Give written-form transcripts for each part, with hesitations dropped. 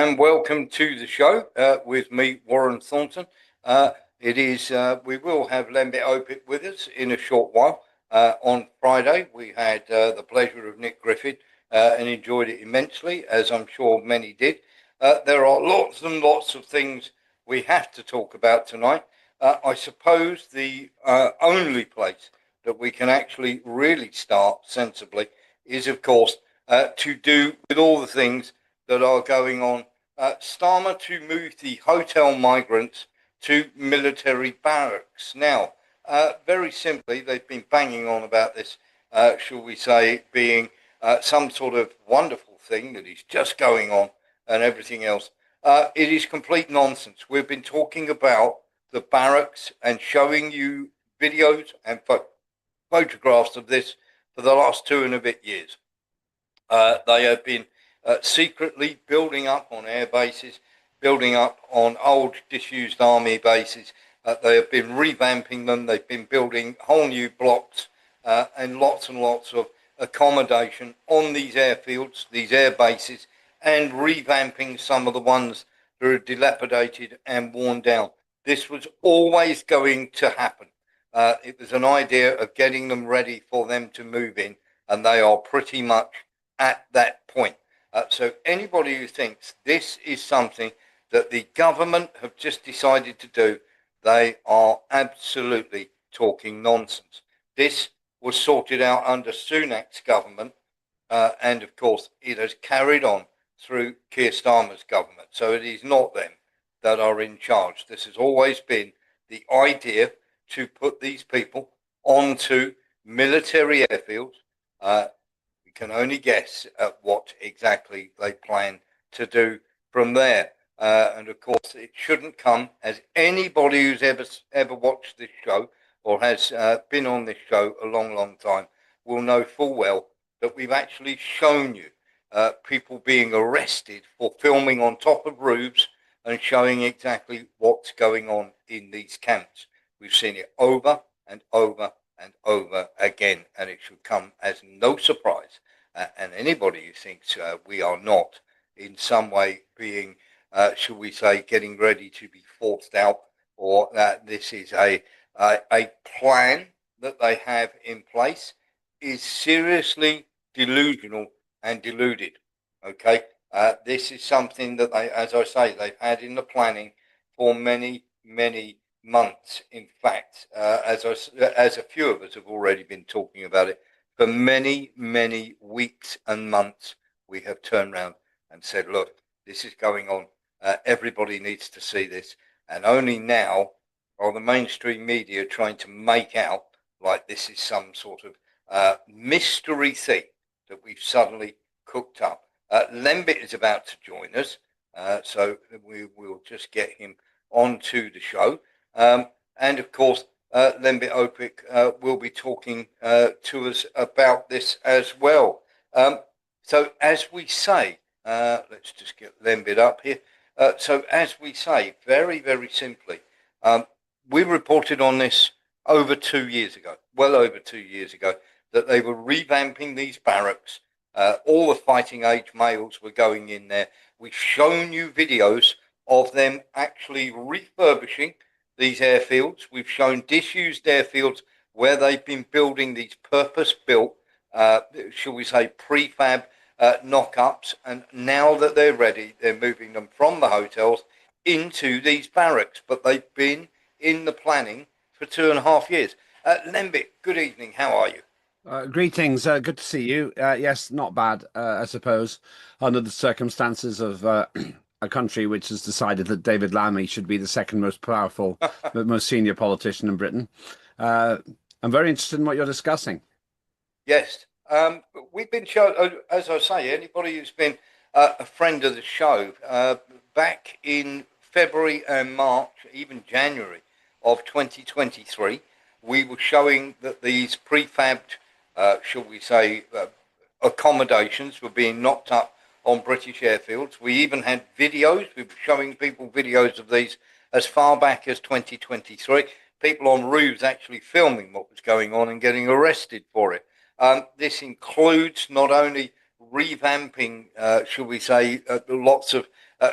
and welcome to the show with me, Warren Thornton. We will have Lembit Opit with us in a short while. On Friday, we had the pleasure of Nick Griffin and enjoyed it immensely, as I'm sure many did. There are lots and lots of things we have to talk about tonight. I suppose the only place that we can actually really start sensibly is, of course, to do with all the things that are going on. Starmer to move the hotel migrants to military barracks. Now, very simply, they've been banging on about this, shall we say, being some sort of wonderful thing that is just going on and everything else. It is complete nonsense. We've been talking about the barracks and showing you videos and photographs of this for the last 2 and a bit years. They have been secretly building up on air bases, building up on old disused army bases. They have been revamping them. They've been building whole new blocks and lots of accommodation on these airfields, these air bases, and revamping some of the ones that are dilapidated and worn down. This was always going to happen. It was an idea of getting them ready for them to move in, and they are pretty much at that point. So anybody who thinks this is something that the government have just decided to do, they are absolutely talking nonsense. This was sorted out under Sunak's government, and of course it has carried on through Keir Starmer's government. So it is not them that are in charge. This has always been the idea to put these people onto military airfields. Can only guess at what exactly they plan to do from there. And of course, it shouldn't come as anybody who's ever watched this show or has been on this show a long time will know full well that we've actually shown you people being arrested for filming on top of roofs and showing exactly what's going on in these camps. We've seen it over and over and over again, and it should come as no surprise. And anybody who thinks we are not in some way being, shall we say, getting ready to be forced out, or that this is a plan that they have in place, is seriously delusional and deluded. Okay, this is something that they, as I say, they've had in the planning for many months. In fact, as a few of us have already been talking about it. For many weeks and months, we have turned around and said, look, this is going on. Everybody needs to see this. And only now are the mainstream media trying to make out like this is some sort of mystery thing that we've suddenly cooked up. Lembit is about to join us, so we will just get him onto the show. And of course, Lembit Opit will be talking to us about this as well. So as we say, let's just get Lembit up here. So as we say, very simply, we reported on this over 2 years ago, well over 2 years ago, that they were revamping these barracks. All the fighting age males were going in there. We've shown you videos of them actually refurbishing these airfields. We've shown disused airfields where they've been building these purpose-built, shall we say, prefab knock-ups, and now that they're ready, they're moving them from the hotels into these barracks. But they've been in the planning for 2.5 years. Lembit, good evening. How are you? Greetings. Good to see you. Yes, not bad, I suppose, under the circumstances of a country which has decided that David Lammy should be the second most powerful, the most senior politician in Britain. I'm very interested in what you're discussing. Yes. We've been shown, as I say, anybody who's been a friend of the show, back in February and March, even January of 2023, we were showing that these prefabbed, shall we say, accommodations were being knocked up on British airfields. We even had videos. We were showing people videos of these as far back as 2023. People on roofs actually filming what was going on and getting arrested for it. This includes not only revamping, shall we say, lots of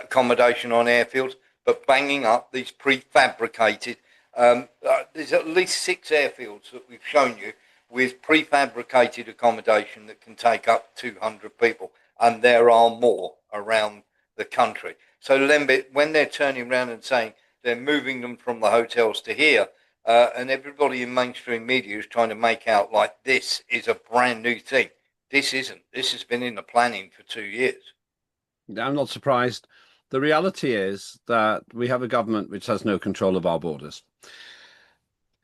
accommodation on airfields, but banging up these prefabricated. There's at least 6 airfields that we've shown you with prefabricated accommodation that can take up 200 people, and there are more around the country. So Lembit, when they're turning around and saying they're moving them from the hotels to here, and everybody in mainstream media is trying to make out like this is a brand new thing. This isn't. This has been in the planning for 2 years. I'm not surprised. The reality is that we have a government which has no control of our borders.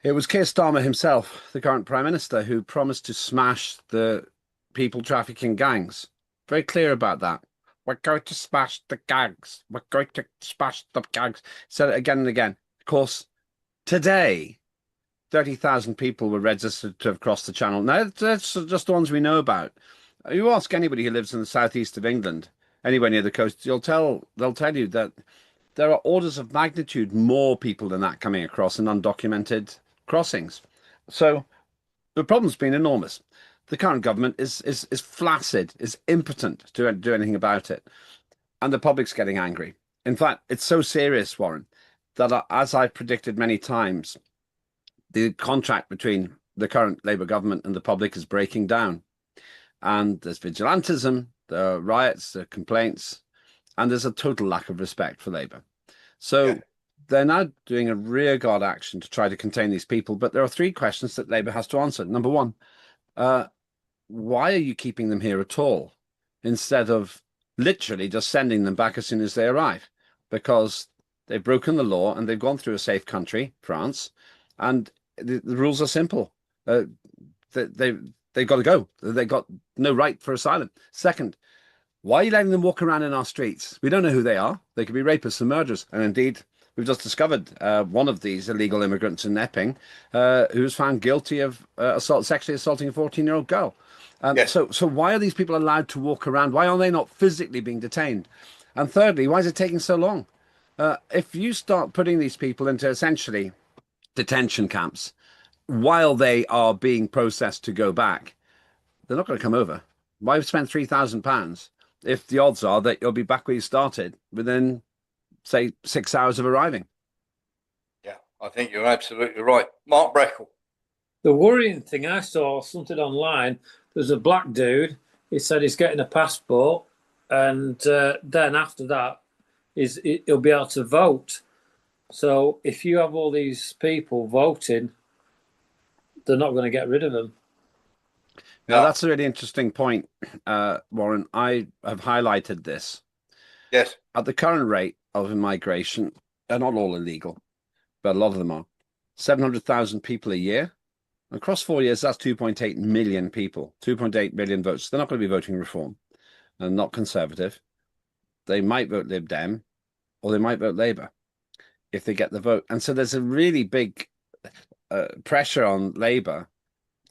It was Keir Starmer himself, the current Prime Minister, who promised to smash the people trafficking gangs. Very clear about that. We're going to smash the gangs. We're going to smash the gangs. Said it again and again. Of course, today, 30,000 people were registered to have crossed the Channel. Now, that's just the ones we know about. You ask anybody who lives in the southeast of England, anywhere near the coast, they'll tell you that there are orders of magnitude more people than that coming across in undocumented crossings. So the problem's been enormous. The current government is flaccid, is impotent to do anything about it. And the public's getting angry. In fact, it's so serious, Warren, that as I've predicted many times, the contract between the current Labour government and the public is breaking down. And there's vigilantism, there are riots, there are complaints, and there's a total lack of respect for Labour. So they're now doing a rearguard action to try to contain these people. But there are 3 questions that Labour has to answer. Number one, why are you keeping them here at all instead of literally just sending them back as soon as they arrive? Because they've broken the law and they've gone through a safe country, France, and the rules are simple. They've got to go. They've got no right for asylum. Second, why are you letting them walk around in our streets? We don't know who they are. They could be rapists and murderers. And indeed, we've just discovered one of these illegal immigrants in Epping who was found guilty of sexually assaulting a 14-year-old girl. So why are these people allowed to walk around? Why are they not physically being detained? And thirdly, why is it taking so long? If you start putting these people into essentially detention camps while they are being processed to go back, they're not going to come over. Why spend £3,000 if the odds are that you'll be back where you started within, say, 6 hours of arriving? Yeah, I think you're absolutely right. Mark Breckle. The worrying thing, I saw something online, there's a black dude, he said he's getting a passport, and then after that, he'll be able to vote. So if you have all these people voting, they're not going to get rid of them. Now, that's a really interesting point, Warren. I have highlighted this. Yes. At the current rate of immigration, they're not all illegal, but a lot of them are. 700,000 people a year. Across 4 years, that's 2.8 million people, 2.8 million votes. They're not going to be voting Reform and not Conservative. They might vote Lib Dem or they might vote Labour if they get the vote. And so there's a really big pressure on Labour.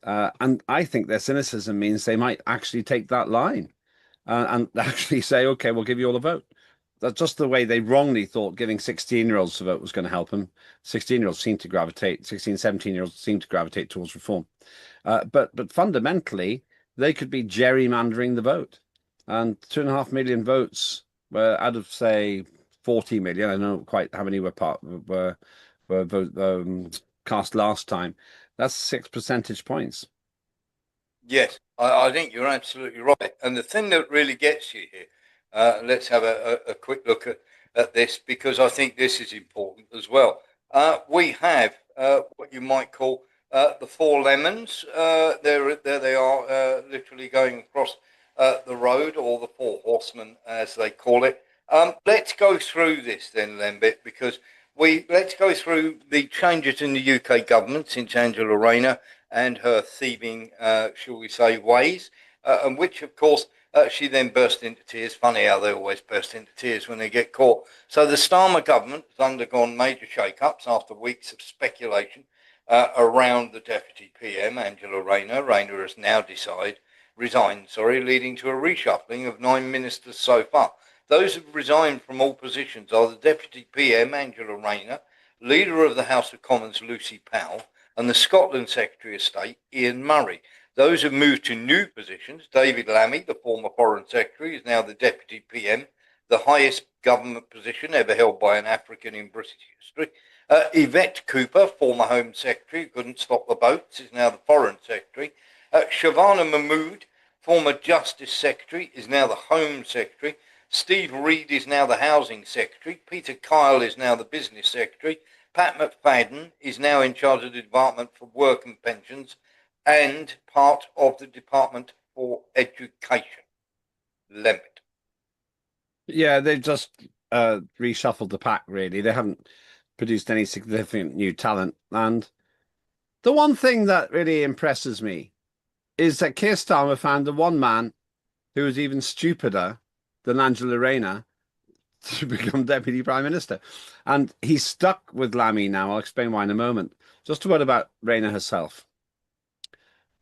And I think their cynicism means they might actually take that line and actually say, OK, we'll give you all a vote. That's just the way they wrongly thought giving 16-year-olds a vote was going to help them. 16-year-olds seem to gravitate, 16, 17-year-olds seem to gravitate towards Reform. But fundamentally, they could be gerrymandering the vote. And 2.5 million votes were out of, say, 40 million. I don't know quite how many were cast last time. That's 6 percentage points. Yes, I think you're absolutely right. And the thing that really gets you here, let's have a quick look at this, because I think this is important as well. We have what you might call the 4 lemons. There they are, literally going across the road, or the 4 horsemen, as they call it. Let's go through this then, Lembit, because let's go through the changes in the UK government since Angela Rayner and her thieving, shall we say, ways, and which, of course, she then burst into tears. Funny how they always burst into tears when they get caught. So the Starmer government has undergone major shake-ups after weeks of speculation around the Deputy PM, Angela Rayner. Rayner has now resigned, leading to a reshuffling of 9 ministers so far. Those who have resigned from all positions are the Deputy PM, Angela Rayner, Leader of the House of Commons, Lucy Powell, and the Scotland Secretary of State, Ian Murray. Those who have moved to new positions, David Lammy, the former Foreign Secretary, is now the Deputy PM, the highest government position ever held by an African in British history. Yvette Cooper, former Home Secretary, who couldn't stop the boats, is now the Foreign Secretary. Shavana Mahmood, former Justice Secretary, is now the Home Secretary. Steve Reed is now the Housing Secretary. Peter Kyle is now the Business Secretary. Pat McFadden is now in charge of the Department for Work and Pensions and part of the Department for Education. Lembit. Yeah, they've just reshuffled the pack, really. They haven't produced any significant new talent. And the one thing that really impresses me is that Keir Starmer found the one man who was even stupider than Angela Rayner to become Deputy Prime Minister. And he's stuck with Lammy now. I'll explain why in a moment. Just a word about Rayner herself.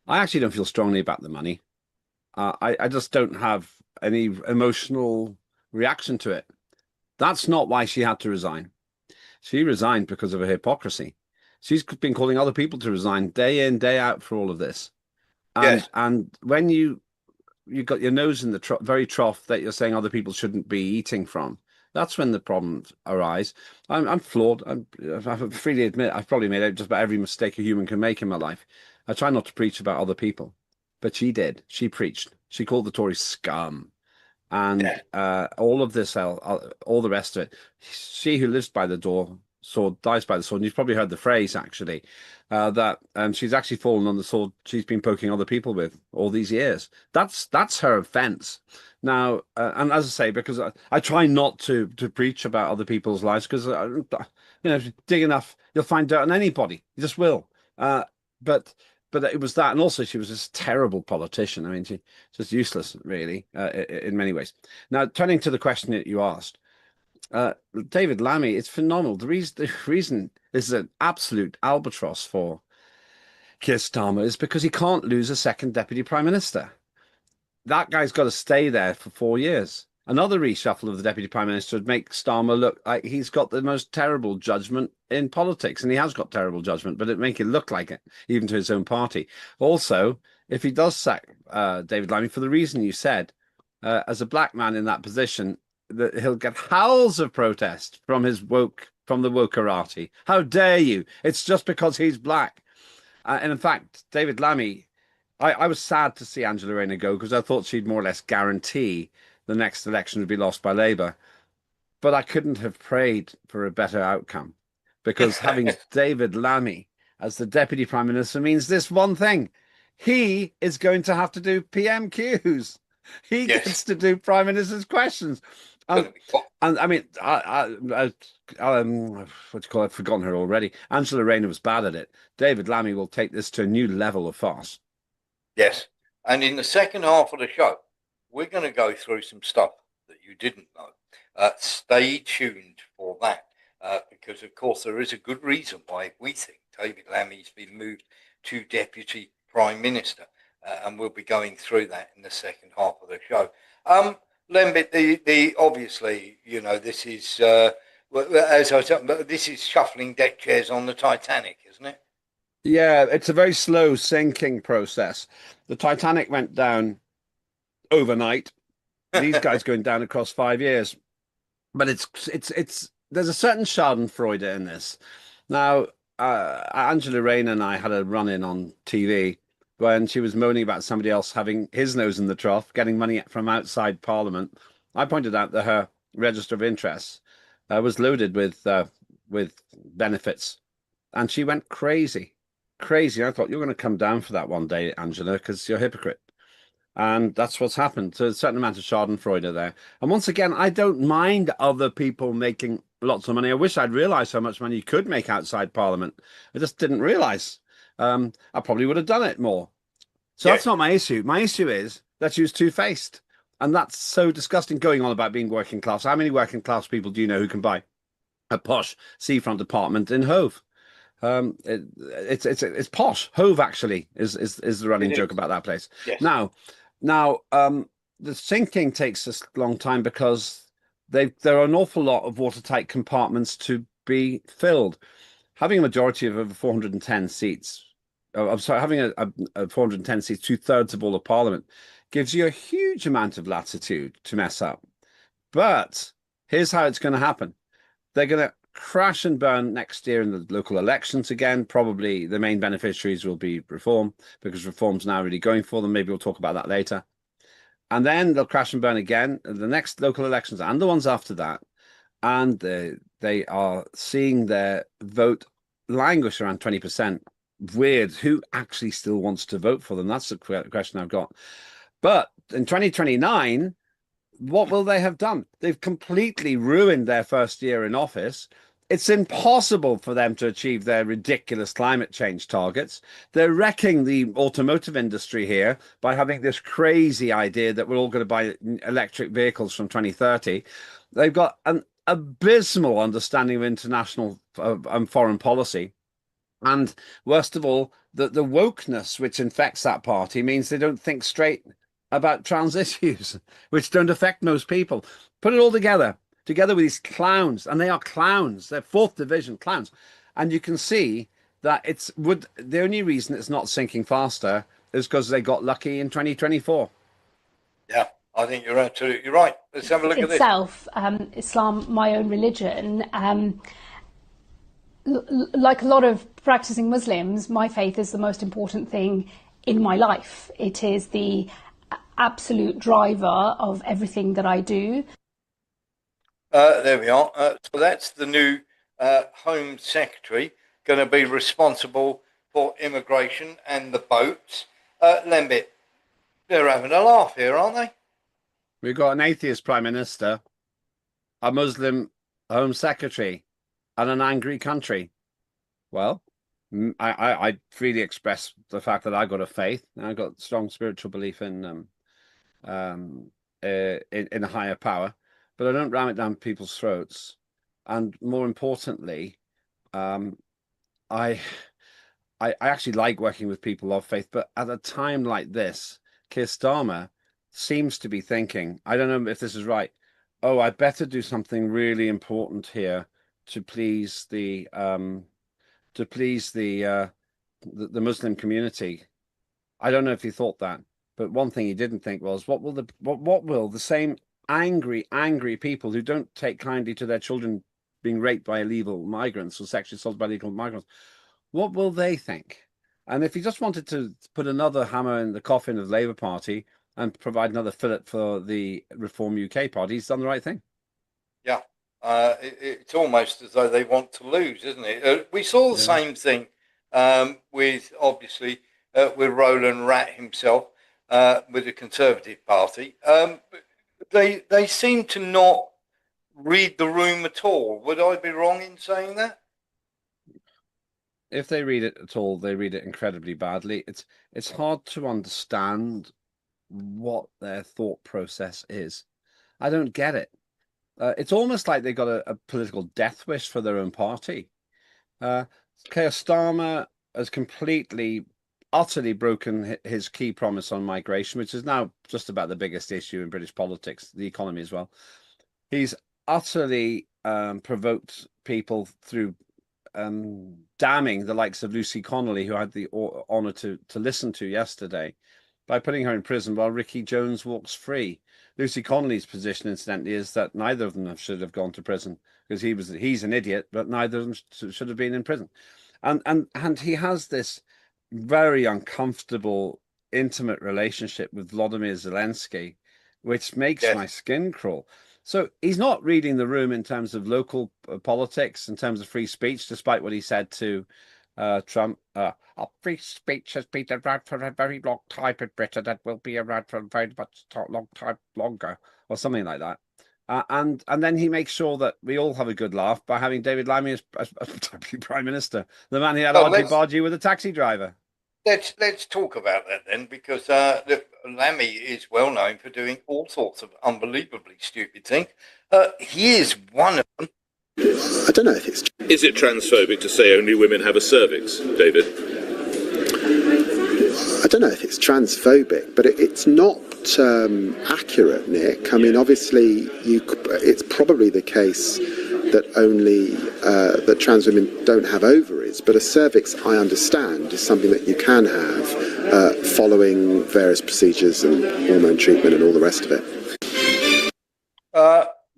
I actually don't feel strongly about the money. I just don't have any emotional reaction to it. That's not why she had to resign. She resigned because of her hypocrisy. She's been calling other people to resign day in, day out for all of this. And, Yes. and when you got your nose in the very trough that you're saying other people shouldn't be eating from, that's when the problems arise. I'm flawed. I freely admit I've probably made just about every mistake a human can make in my life. I try not to preach about other people, but she did. She preached. She called the Tories scum. And all of this, all the rest of it. She who lives by the sword dies by the sword. And you've probably heard the phrase, actually, that she's actually fallen on the sword she's been poking other people with all these years. That's her offence. Now, and as I say, because I try not to preach about other people's lives, because dig enough, you'll find dirt on anybody. You just will. But it was that, and also she was this terrible politician. I mean, she's just useless, really, in many ways. Now, turning to the question that you asked, David Lammy, it's phenomenal. The reason this is an absolute albatross for Keir Starmer is because he can't lose a second deputy prime minister. That guy's got to stay there for 4 years. Another reshuffle of the deputy prime minister would make Starmer look like he's got the most terrible judgment in politics, and he has got terrible judgment, but it'd make it look like it, even to his own party. Also, if he does sack David Lammy for the reason you said, as a black man in that position, that he'll get howls of protest from the wokerati. How dare you? It's just because he's black. And in fact, David Lammy, I was sad to see Angela Rayner go because I thought she'd more or less guarantee the next election would be lost by Labour. But I couldn't have prayed for a better outcome, because having David Lammy as the Deputy Prime Minister means this one thing. He is going to have to do PMQs. He gets to do Prime Minister's questions. And I mean, what do you call it? I've forgotten her already. Angela Rayner was bad at it. David Lammy will take this to a new level of farce. Yes. And in the second half of the show, we're going to go through some stuff that you didn't know. Stay tuned for that, because, of course, there is a good reason why we think David Lammy's been moved to Deputy Prime Minister, and we'll be going through that in the second half of the show. Lembit, the obviously, this is, as I said, this is shuffling deck chairs on the Titanic, isn't it? Yeah, it's a very slow sinking process. The Titanic went down overnight. These guys going down across 5 years. But it's there's a certain Schadenfreude in this. Now, Angela Rayner and I had a run-in on TV when she was moaning about somebody else having his nose in the trough, getting money from outside Parliament. I pointed out that her register of interests was loaded with benefits, and she went crazy. I thought, you're going to come down for that one day, Angela, because you're a hypocrite. And that's what's happened. So a certain amount of Schadenfreude there. And once again, I don't mind other people making lots of money. I wish I'd realised how much money you could make outside Parliament. I just didn't realise. I probably would have done it more. So that's not my issue. My issue is that she was two-faced. And that's so disgusting, going on about being working class. How many working class people do you know who can buy a posh seafront apartment in Hove? It's posh. Hove actually is the running joke about that place. Yes. Now, the sinking takes a long time because there are an awful lot of watertight compartments to be filled. Having a majority of over 410 seats, having a 410 seats, 2/3 of all of Parliament, gives you a huge amount of latitude to mess up. But Here's how it's going to happen. They're going to crash and burn next year in the local elections again. Probably the main beneficiaries will be Reform, because Reform's now really going for them. Maybe we'll talk about that later. And then they'll crash and burn again in the next local elections and the ones after that. And they are seeing their vote languish around 20%. Weird. Who actually still wants to vote for them? That's the question I've got. But in 2029, what will they have done? They've completely ruined their first year in office. It's impossible for them to achieve their ridiculous climate change targets. They're wrecking the automotive industry here by having this crazy idea that we're all going to buy electric vehicles from 2030. They've got an abysmal understanding of international and foreign policy. And worst of all, the wokeness which infects that party means they don't think straight about trans issues, which don't affect most people. Put it all together with these clowns, and they are clowns. They're fourth division clowns. And you can see that the only reason it's not sinking faster is because they got lucky in 2024. Yeah, I think you're absolutely right. Let's have a look at this. Islam, my own religion, like a lot of practicing Muslims, my faith is the most important thing in my life. It is the absolute driver of everything that I do. There we are. So that's the new Home Secretary, going to be responsible for immigration and the boats. Lembit, they're having a laugh here, aren't they? We've got an atheist Prime Minister, a Muslim Home Secretary, and an angry country. Well, I freely express the fact that I got a faith. I've got strong spiritual belief in a higher power, but I don't ram it down people's throats. And more importantly, I actually like working with people of faith, but at a time like this, Keir Starmer seems to be thinking, I don't know if this is right, oh, I better do something really important here to please the Muslim community. I don't know if he thought that, but one thing he didn't think was, what will the same angry people who don't take kindly to their children being raped by illegal migrants or sexually assaulted by illegal migrants, what will they think? And if he just wanted to put another hammer in the coffin of the Labour Party and provide another fillet for the Reform UK Party, he's done the right thing. Yeah, it's almost as though they want to lose, isn't it? We saw the same thing with, obviously, with Roland Rat himself, with the Conservative Party. They seem to not read the room at all. Would I be wrong in saying that? If they read it at all, they read it incredibly badly. It's hard to understand what their thought process is. I don't get it. It's almost like they got a political death wish for their own party. Keir Starmer has completely, utterly broken his key promise on migration, which is now just about the biggest issue in British politics, the economy as well. He's utterly provoked people through damning the likes of Lucy Connolly, who I had the honour to listen to yesterday, by putting her in prison while Ricky Jones walks free. Lucy Connolly's position, incidentally, is that neither of them should have gone to prison, because he's an idiot, but neither of them should have been in prison. And he has this very uncomfortable, intimate relationship with Volodymyr Zelensky, which makes my skin crawl. So he's not reading the room in terms of local politics, in terms of free speech, despite what he said to Trump. Free speech has been around for a very long time in Britain and will be around for a very much long time longer, or something like that. And then he makes sure that we all have a good laugh by having David Lammy as Deputy Prime Minister, the man who had argy-bargy with a taxi driver. Let's talk about that then, because Lammy is well known for doing all sorts of unbelievably stupid things. He is one of them. I don't know if it's... Is it transphobic to say only women have a cervix, David? I don't know if it's transphobic, but it's not accurate, Nick. I mean, obviously, it's probably the case that only that trans women don't have ovaries, but a cervix, I understand, is something that you can have following various procedures and hormone treatment and all the rest of it.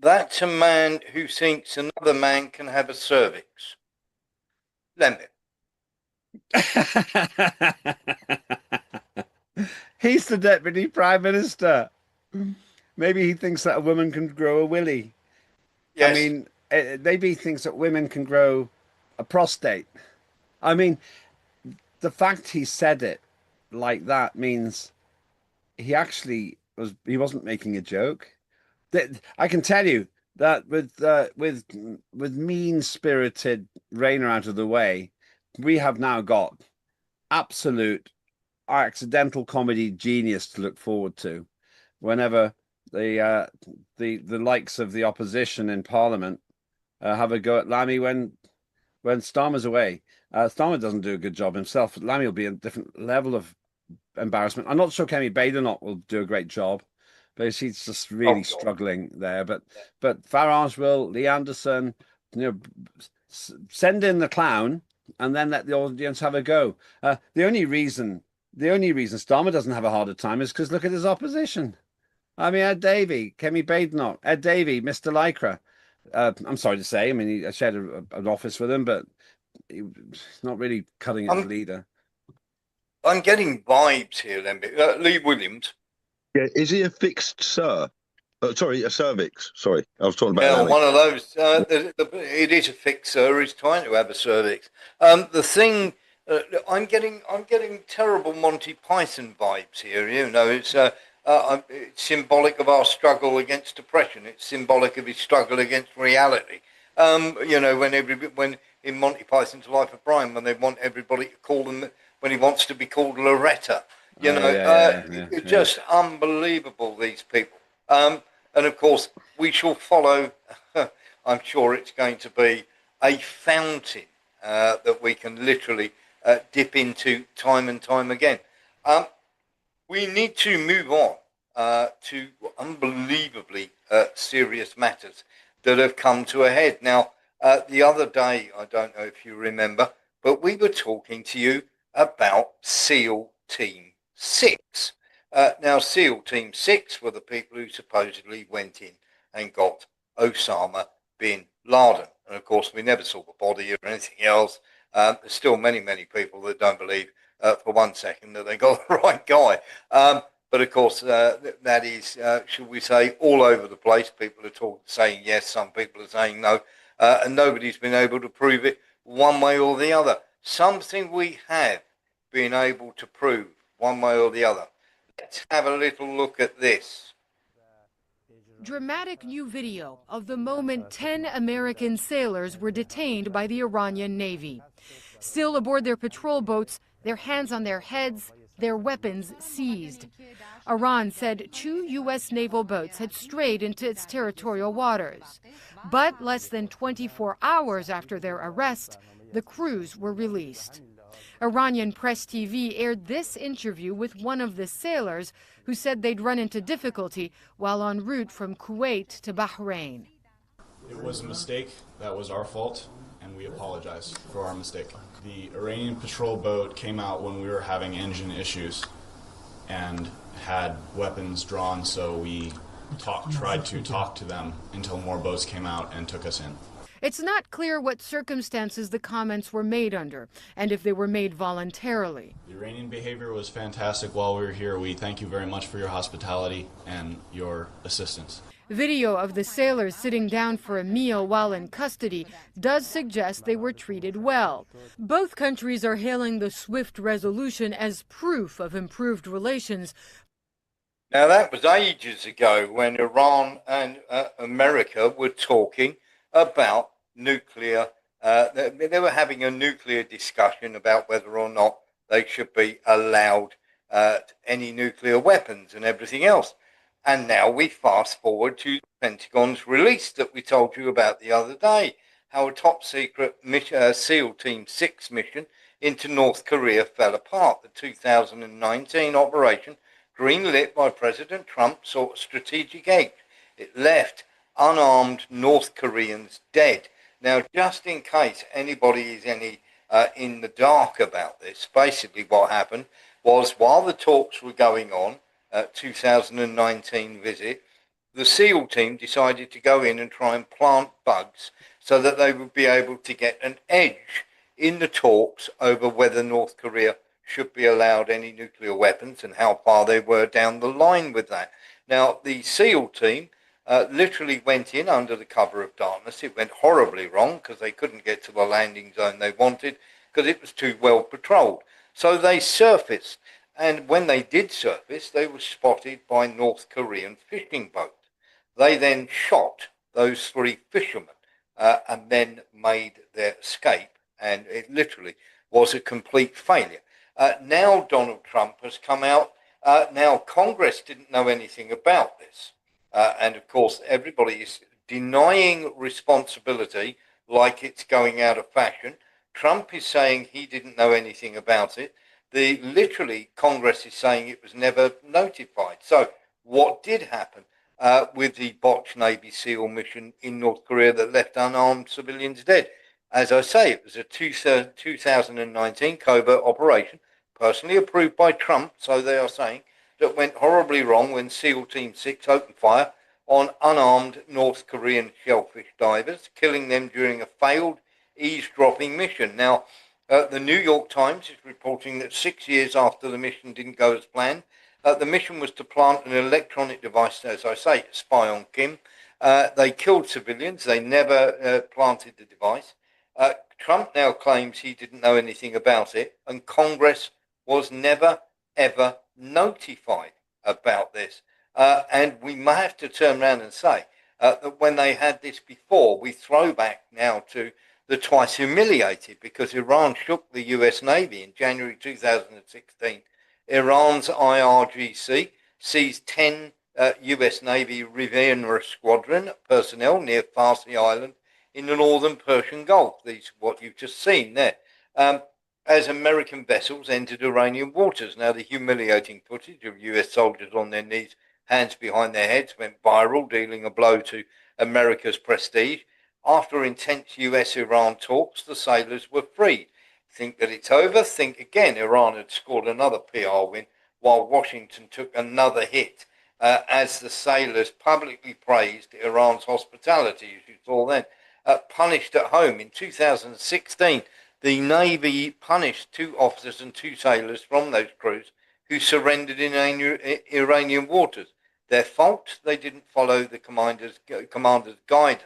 That's a man who thinks another man can have a cervix? Lembit. He's the Deputy Prime Minister. Maybe he thinks that a woman can grow a willy. Yes. I mean, maybe he thinks that women can grow a prostate. I mean, the fact he said it like that means he actually he wasn't making a joke. I can tell you that with mean-spirited Rayner out of the way, we have now got absolute accidental comedy genius to look forward to whenever the likes of the opposition in Parliament have a go at Lammy when Starmer's away. Starmer doesn't do a good job himself, but Lammy will be a different level of embarrassment. I'm not sure Kemi Badenoch will do a great job, but she's just really struggling there. But Farage will, Lee Anderson, send in the clown and then let the audience have a go. The only reason Starmer doesn't have a harder time is because look at his opposition. I mean, Ed Davey, Kemi Badenoch, Ed Davey, Mr. Lycra. I'm sorry to say, I mean, he shared an office with him, but he's not really cutting it as leader. I'm getting vibes here, Lembit. Lee Williams. Yeah, is he a fixed sir? Sorry, a cervix. Sorry, I was talking about. Yeah, one of those. It is a fixer. He's trying to have a cervix. The thing, I'm getting terrible Monty Python vibes here. You know, it's symbolic of our struggle against depression. It's symbolic of his struggle against reality. You know, when in Monty Python's Life of Brian, when they want everybody to call him, when he wants to be called Loretta. You know, it's just unbelievable, these people. And of course, we shall follow, I'm sure it's going to be a fountain that we can literally dip into time and time again. We need to move on to unbelievably serious matters that have come to a head. Now, the other day, I don't know if you remember, but we were talking to you about SEAL Team 6. Now, SEAL Team 6 were the people who supposedly went in and got Osama bin Laden. And of course, we never saw the body or anything else. There's still many, many people that don't believe for 1 second that they got the right guy. But of course, that is, should we say, all over the place. People are saying yes, some people are saying no, and nobody's been able to prove it one way or the other. Something we have been able to prove one way or the other. Let's have a little look at this. Dramatic new video of the moment 10 American sailors were detained by the Iranian Navy. Still aboard their patrol boats, their hands on their heads, their weapons seized. Iran said 2 U.S. naval boats had strayed into its territorial waters. But less than 24 hours after their arrest, the crews were released. Iranian Press TV aired this interview with one of the sailors who said they'd run into difficulty while en route from Kuwait to Bahrain. It was a mistake. That was our fault, and we apologize for our mistake. The Iranian patrol boat came out when we were having engine issues and had weapons drawn, so we tried to talk to them until more boats came out and took us in. It's not clear what circumstances the comments were made under and if they were made voluntarily. The Iranian behavior was fantastic while we were here. We thank you very much for your hospitality and your assistance. Video of the sailors sitting down for a meal while in custody does suggest they were treated well. Both countries are hailing the swift resolution as proof of improved relations. Now, that was ages ago when Iran and America were talking about nuclear. They were having a nuclear discussion about whether or not they should be allowed any nuclear weapons and everything else. And now we fast forward to the Pentagon's release that we told you about the other day, how a top secret SEAL Team 6 mission into North Korea fell apart. The 2019 operation, greenlit by President Trump, sought a strategic edge. It left unarmed North Koreans dead. Now, just in case anybody is in the dark about this, basically what happened was while the talks were going on, 2019 visit, the SEAL team decided to go in and try and plant bugs so that they would be able to get an edge in the talks over whether North Korea should be allowed any nuclear weapons and how far they were down the line with that. Now, the SEAL team literally went in under the cover of darkness. It went horribly wrong because they couldn't get to the landing zone they wanted because it was too well patrolled. So they surfaced, and when they did surface, they were spotted by North Korean fishing boats. They then shot those 3 fishermen and then made their escape, and it literally was a complete failure. Now Donald Trump has come out. Now Congress didn't know anything about this. And of course, everybody is denying responsibility like it's going out of fashion. Trump is saying he didn't know anything about it. Literally, Congress is saying it was never notified. So what did happen with the botched Navy SEAL mission in North Korea that left unarmed civilians dead? As I say, it was a 2019 covert operation, personally approved by Trump, so they are saying, that went horribly wrong when SEAL Team 6 opened fire on unarmed North Korean shellfish divers, killing them during a failed eavesdropping mission. Now, the New York Times is reporting that 6 years after the mission didn't go as planned, the mission was to plant an electronic device, as I say, to spy on Kim. They killed civilians. They never planted the device. Trump now claims he didn't know anything about it, and Congress was never, ever notified about this. And we may have to turn around and say that when they had this before, we throw back now to the twice humiliated, because Iran shook the US Navy in January 2016. Iran's IRGC seized 10 US Navy Riviera Squadron personnel near Farsi Island in the northern Persian Gulf. These what you've just seen there. As American vessels entered Iranian waters. Now, the humiliating footage of US soldiers on their knees, hands behind their heads, went viral, dealing a blow to America's prestige. After intense US-Iran talks, the sailors were freed. Think that it's over? Think again. Iran had scored another PR win, while Washington took another hit, as the sailors publicly praised Iran's hospitality, as you saw then. Punished at home in 2016. The Navy punished 2 officers and 2 sailors from those crews who surrendered in Iranian waters. Their fault? They didn't follow the commander's guidance.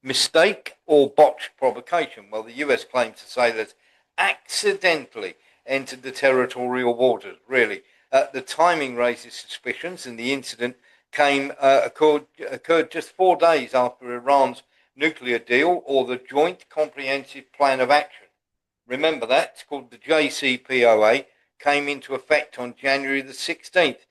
Mistake or botched provocation? Well, the US claims the sailors accidentally entered the territorial waters, really. The timing raises suspicions, and the incident occurred just 4 days after Iran's nuclear deal, or the Joint Comprehensive Plan of Action. Remember that, it's called the JCPOA, came into effect on January the 16th.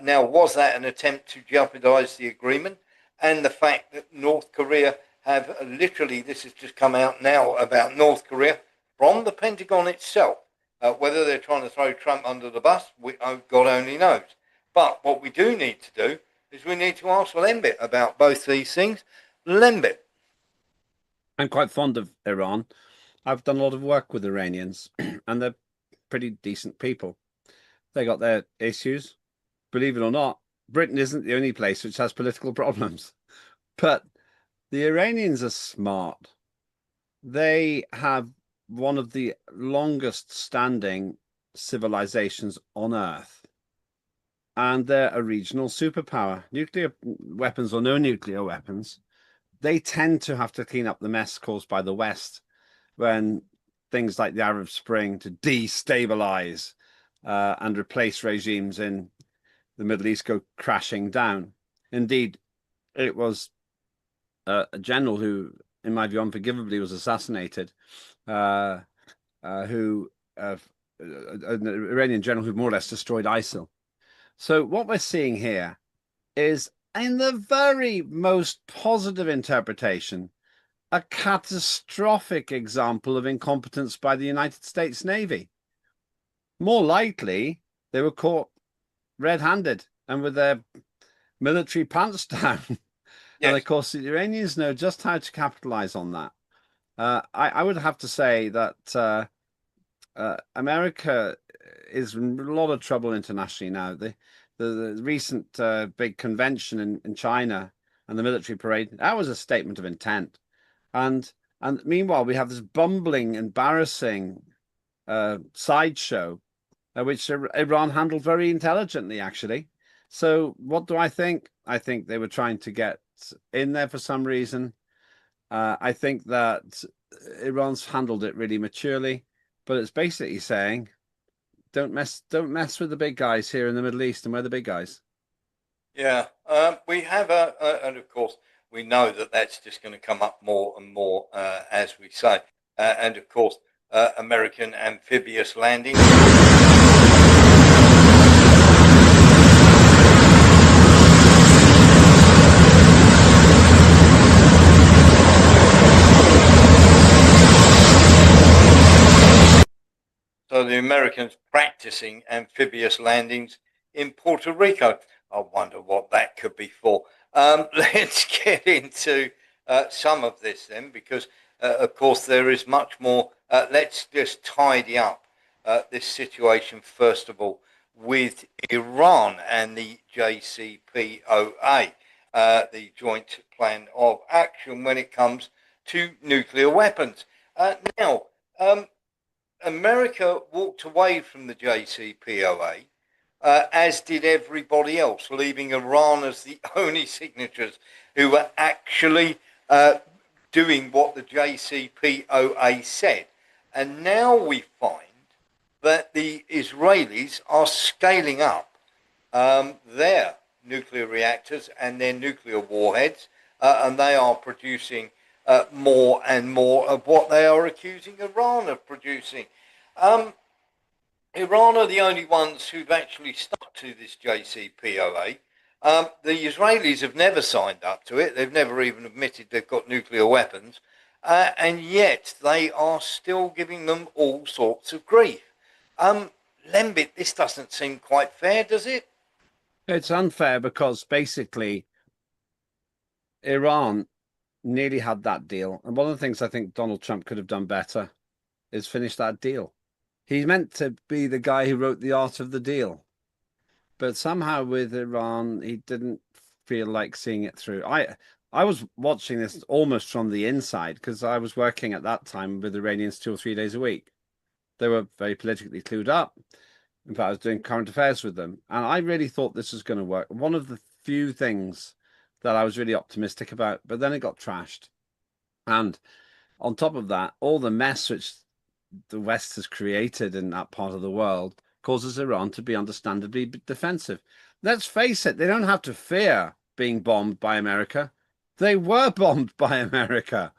Now, was that an attempt to jeopardize the agreement? And the fact that North Korea have literally, this has just come out now about North Korea from the Pentagon itself. Whether they're trying to throw Trump under the bus, God only knows. But what we do need to do is we need to ask Lembit about both these things. Lembit. I'm quite fond of Iran. I've done a lot of work with Iranians, and they're pretty decent people. They got their issues. Believe it or not, Britain isn't the only place which has political problems. But the Iranians are smart. They have one of the longest standing civilizations on Earth. And they're a regional superpower. Nuclear weapons or no nuclear weapons, they tend to have to clean up the mess caused by the West when things like the Arab Spring to destabilize and replace regimes in the Middle East go crashing down. Indeed, it was a general who, in my view, unforgivably was assassinated, an Iranian general who more or less destroyed ISIL. So what we're seeing here is, in the very most positive interpretation, a catastrophic example of incompetence by the United States Navy. More likely, they were caught red-handed and with their military pants down. Yes. And of course, the Iranians know just how to capitalize on that. I would have to say that America is in a lot of trouble internationally now. the recent big convention in China and the military parade, that was a statement of intent. And meanwhile, we have this bumbling, embarrassing sideshow, which Iran handled very intelligently, actually. So what do I think? I think they were trying to get in there for some reason. I think that Iran's handled it really maturely, but it's basically saying, don't mess with the big guys here in the Middle East, and we're the big guys. Yeah, we have and of course we know that that's just going to come up more and more as we say, and of course American amphibious landing. So the Americans practicing amphibious landings in Puerto Rico. I wonder what that could be for. Let's get into some of this then, because of course there is much more. Let's just tidy up this situation first of all with Iran and the JCPOA, the Joint Plan of Action when it comes to nuclear weapons. Now, America walked away from the JCPOA, as did everybody else, leaving Iran as the only signatories who were actually doing what the JCPOA said. And now we find that the Israelis are scaling up their nuclear reactors and their nuclear warheads, and they are producing more and more of what they are accusing Iran of producing. Iran are the only ones who've actually stuck to this JCPOA. The Israelis have never signed up to it. They've never even admitted they've got nuclear weapons. And yet they are still giving them all sorts of grief. Lembit, this doesn't seem quite fair, does it? It's unfair because basically Iran nearly had that deal. And one of the things I think Donald Trump could have done better is finish that deal. He meant to be the guy who wrote the art of the deal. But somehow with Iran, he didn't feel like seeing it through. I was watching this almost from the inside because I was working at that time with Iranians 2 or 3 days a week. They were very politically clued up. In fact, I was doing current affairs with them. And I really thought this was going to work. One of the few things that I was really optimistic about, but then it got trashed. And on top of that, all the mess which the West has created in that part of the world causes Iran to be understandably defensive. Let's face it, they don't have to fear being bombed by America. They were bombed by America.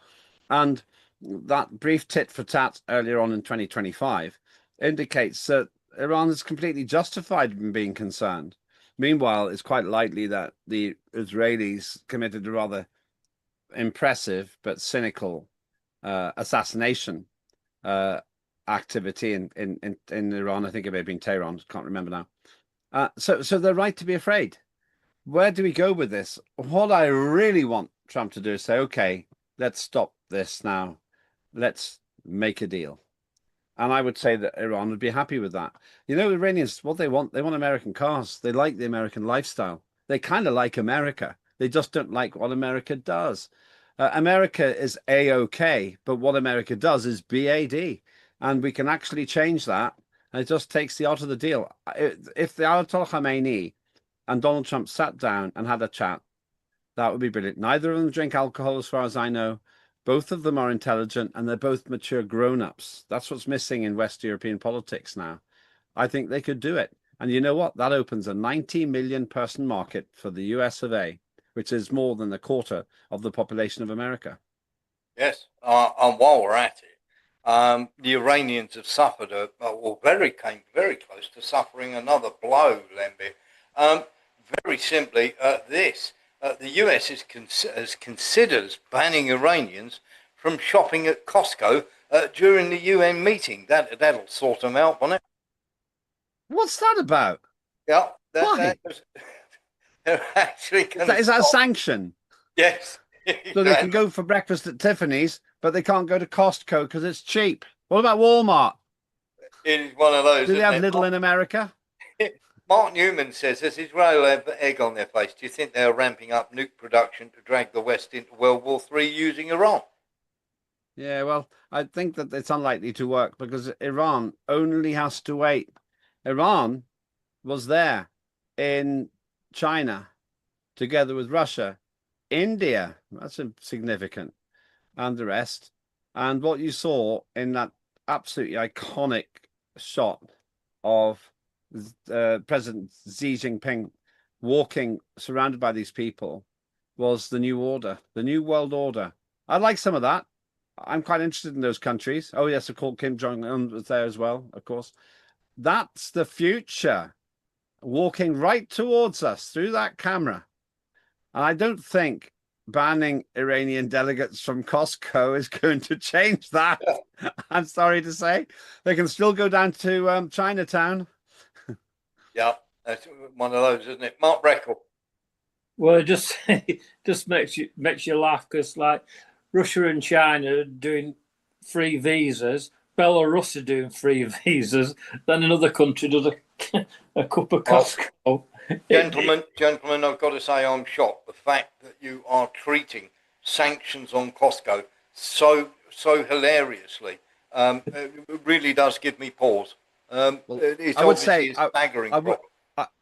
And that brief tit for tat earlier on in 2025 indicates that Iran is completely justified in being concerned. Meanwhile, it's quite likely that the Israelis committed a rather impressive but cynical assassination activity in Iran. I think it may have been Tehran. Can't remember now. So they're right to be afraid. Where do we go with this? What I really want Trump to do is say, okay, let's stop this now. Let's make a deal. And I would say that Iran would be happy with that. You know, Iranians, what they want American cars. They like the American lifestyle. They kind of like America. They just don't like what America does. America is A-OK, but what America does is BAD. And we can actually change that. And it just takes the art of the deal. If the Ayatollah Khamenei and Donald Trump sat down and had a chat, that would be brilliant. Neither of them drink alcohol, as far as I know. Both of them are intelligent, and they're both mature grown-ups. That's what's missing in West European politics now. I think they could do it. And you know what? That opens a 90 million person market for the US of A, which is more than a quarter of the population of America. Yes, and while we're at it, the Iranians have suffered, came very close to suffering another blow, Lembit. Very simply, the US has considered banning Iranians from shopping at Costco during the UN meeting. That'll sort them out, won't it? What's that about? Yeah. Why? They're actually Is that a sanction? Yes. So they can go for breakfast at Tiffany's, but they can't go to Costco because it's cheap. What about Walmart? It is one of those. Do they have Lidl in America? Mark Newman says, as Israel have egg on their face, do you think they're ramping up nuke production to drag the West into World War III using Iran? Yeah, well, I think that it's unlikely to work because Iran only has to wait. Iran was there in China together with Russia, India, that's significant, and the rest. And what you saw in that absolutely iconic shot of President Xi Jinping walking surrounded by these people was the new order, the new world order. I'd like some of that. I'm quite interested in those countries. Oh, yes, of course, Kim Jong-un was there as well, of course. That's the future, walking right towards us through that camera. And I don't think banning Iranian delegates from Costco is going to change that. I'm sorry to say. They can still go down to Chinatown. Yeah, that's one of those, isn't it? Mark Breckle. Well, it just makes you laugh because, like, Russia and China are doing free visas, Belarus are doing free visas, then another country does a cup of Costco. Gentlemen, I've got to say I'm shocked. The fact that you are treating sanctions on Costco so hilariously it really does give me pause. It's I would say a staggering problem.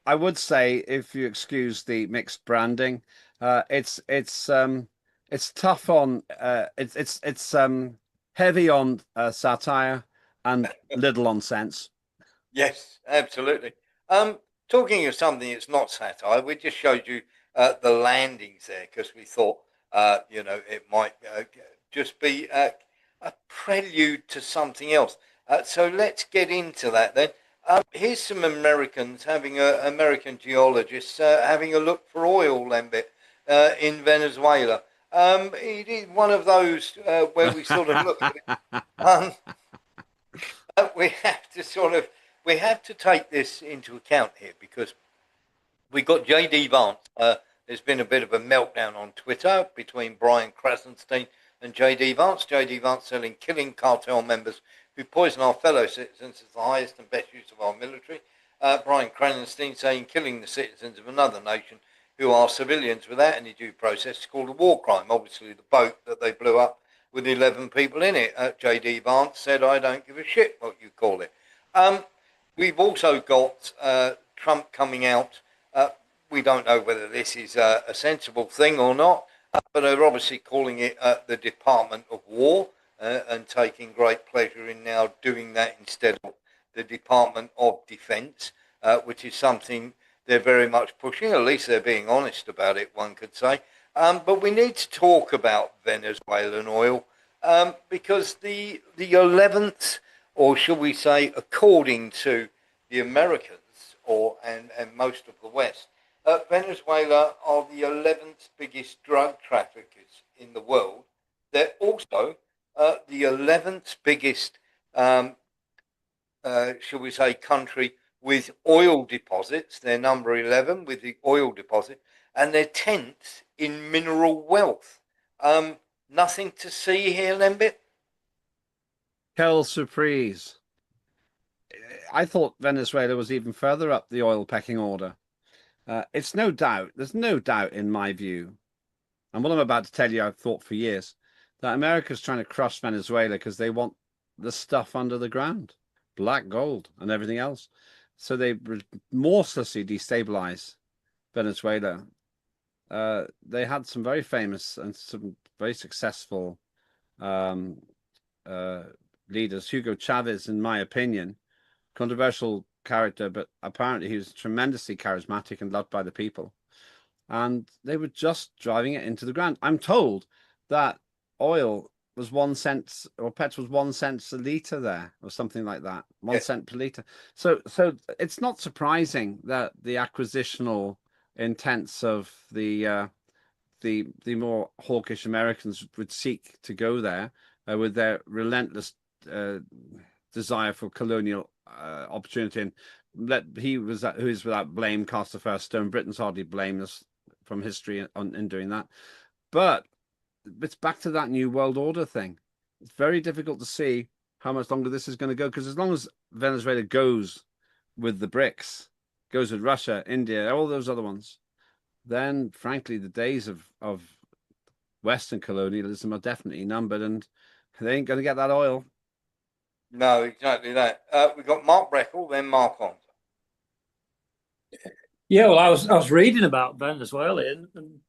I would say, if you excuse the mixed branding, it's tough on it's heavy on satire and little on sense. Yes, absolutely. Talking of something that's not satire, we just showed you the landings there because we thought it might just be a prelude to something else. So let's get into that then. Here's some Americans American geologists having a look for oil, Lambert, in Venezuela. It is one of those where we sort of look at it. We have to take this into account here because we got JD Vance. There's been a bit of a meltdown on Twitter between Brian Krasenstein and JD Vance. JD Vance killing cartel members who poison our fellow citizens is the highest and best use of our military. Brian Krasenstein saying killing the citizens of another nation who are civilians without any due process is called a war crime. Obviously, the boat that they blew up with 11 people in it. JD Vance said, I don't give a shit what you call it. We've also got Trump coming out. We don't know whether this is a sensible thing or not, but they're obviously calling it the Department of War and taking great pleasure in now doing that instead of the Department of Defense, which is something they're very much pushing. At least they're being honest about it, one could say. But we need to talk about Venezuelan oil because the 11th, or shall we say, according to the Americans and most of the West, Venezuela are the 11th biggest drug traffickers in the world. They're also the 11th biggest, shall we say, country with oil deposits. They're number 11 with the oil deposit, and they're 10th in mineral wealth. Nothing to see here, Lembit? Quelle surprise. I thought Venezuela was even further up the oil pecking order. There's no doubt in my view, and what I'm about to tell you I've thought for years, that America's trying to crush Venezuela because they want the stuff under the ground, black gold and everything else. So they remorselessly destabilize Venezuela. They had some very famous and some very successful leaders. Hugo Chavez, in my opinion, controversial character, but apparently he was tremendously charismatic and loved by the people. And they were just driving it into the ground. I'm told that oil was 1 cent, or petrol was 1 cent a litre there, or something like that. 1 cent per litre. So it's not surprising that the acquisitional intents of the more hawkish Americans would seek to go there with their relentless desire for colonial opportunity. And who is without blame cast the first stone. Britain's hardly blameless from history in doing that. But it's back to that new world order thing. It's very difficult to see how much longer this is going to go, because as long as Venezuela goes with the BRICS goes with Russia, India, all those other ones, then frankly the days of Western colonialism are definitely numbered, and they ain't going to get that oil. No, exactly that. We've got Mark Breckle, then Mark on. Yeah, well, I was reading about Venezuela, and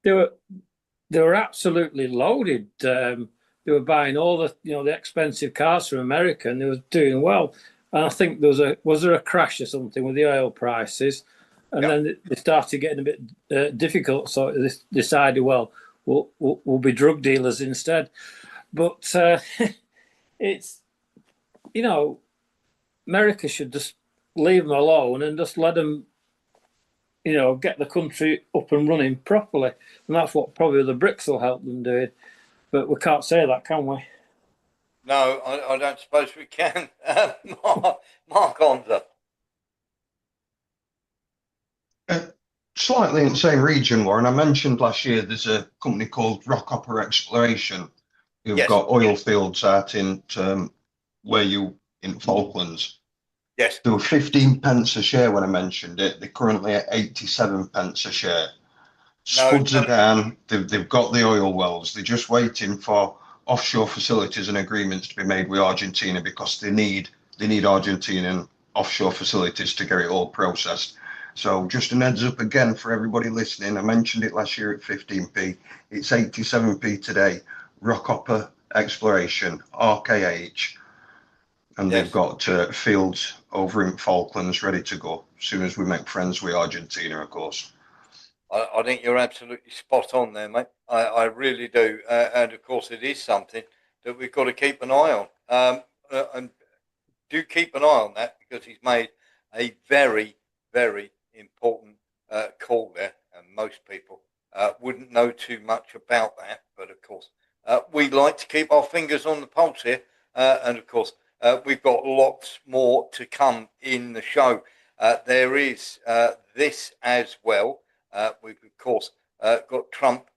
they were absolutely loaded. They were buying all the expensive cars from America, and they were doing well. And I think was there a crash or something with the oil prices, and then they started getting a bit difficult. So they decided, well, we'll be drug dealers instead. But it's, America should just leave them alone and just let them, get the country up and running properly. And that's what probably the BRICS will help them do. But we can't say that, can we? No, I don't suppose we can. Mark Onza. Slightly in the same region, Warren. I mentioned last year there's a company called Rockhopper Exploration who've got oil fields out in in Falklands. Yes. They were 15 pence a share when I mentioned it. They're currently at 87 pence a share. Spuds are down. They've got the oil wells. They're just waiting for offshore facilities and agreements to be made with Argentina, because they need Argentinian offshore facilities to get it all processed. So just an heads up again for everybody listening. I mentioned it last year at 15p. It's 87p today. Rockhopper Exploration, RKH. And they've got fields over in Falklands ready to go as soon as we make friends with Argentina, of course. I think you're absolutely spot on there, mate. I really do. And of course, it is something that we've got to keep an eye on. And do keep an eye on that, because he's made a very, very important call there. And most people wouldn't know too much about that. But of course, we like to keep our fingers on the pulse here. And of course, we've got lots more to come in the show. There is this as well. We've, of course, got Trump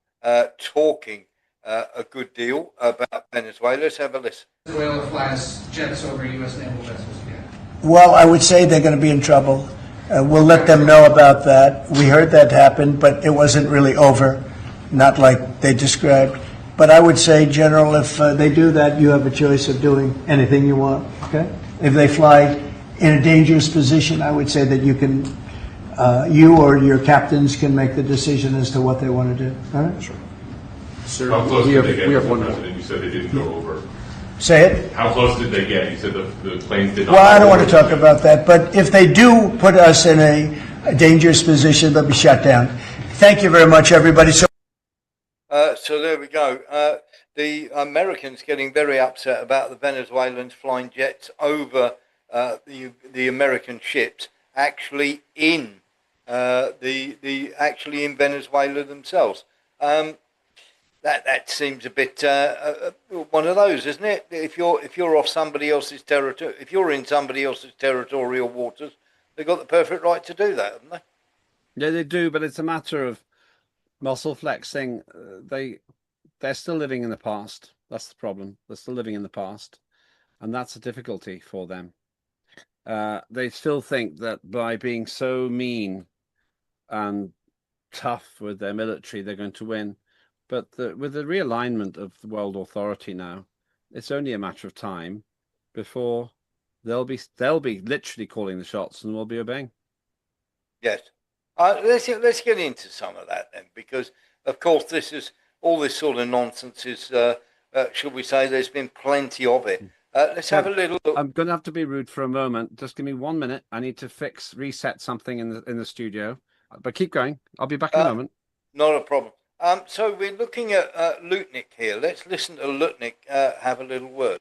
talking a good deal about Venezuela. Let's have a listen. Venezuela flies jets over U.S. naval vessels again. Well, I would say they're going to be in trouble. We'll let them know about that. We heard that happen, but it wasn't really over, not like they described. But I would say, General, if they do that, you have a choice of doing anything you want, okay? If they fly in a dangerous position, I would say that you can, you or your captains can make the decision as to what they want to do, all right? Sure. Sir, how close did they get, Mr. President? You said they didn't go over. Say it? How close did they get? You said the planes did not. Well, I don't want to talk about that, but if they do put us in a dangerous position, they'll be shut down. Thank you very much, everybody. So there we go. The Americans getting very upset about the Venezuelans flying jets over the American ships, actually in actually in Venezuela themselves. That seems a bit one of those, isn't it? If you're off somebody else's territory, if you're in somebody else's territorial waters, they've got the perfect right to do that, haven't they? Yeah, they do, but it's a matter of muscle flexing. They're still living in the past. That's the problem. They're still living in the past, and that's a difficulty for them. They still think that by being so mean and tough with their military, they're going to win. But with the realignment of the world authority now, it's only a matter of time before they'll be literally calling the shots and we'll be obeying. Yes. Let's get into some of that then, because of course all this sort of nonsense is, should we say, there's been plenty of it. Let's have a little look. I'm going to have to be rude for a moment. Just give me 1 minute. I need to reset something in the studio. But keep going. I'll be back in a moment. Not a problem. So we're looking at Lutnick here. Let's listen to Lutnick have a little word.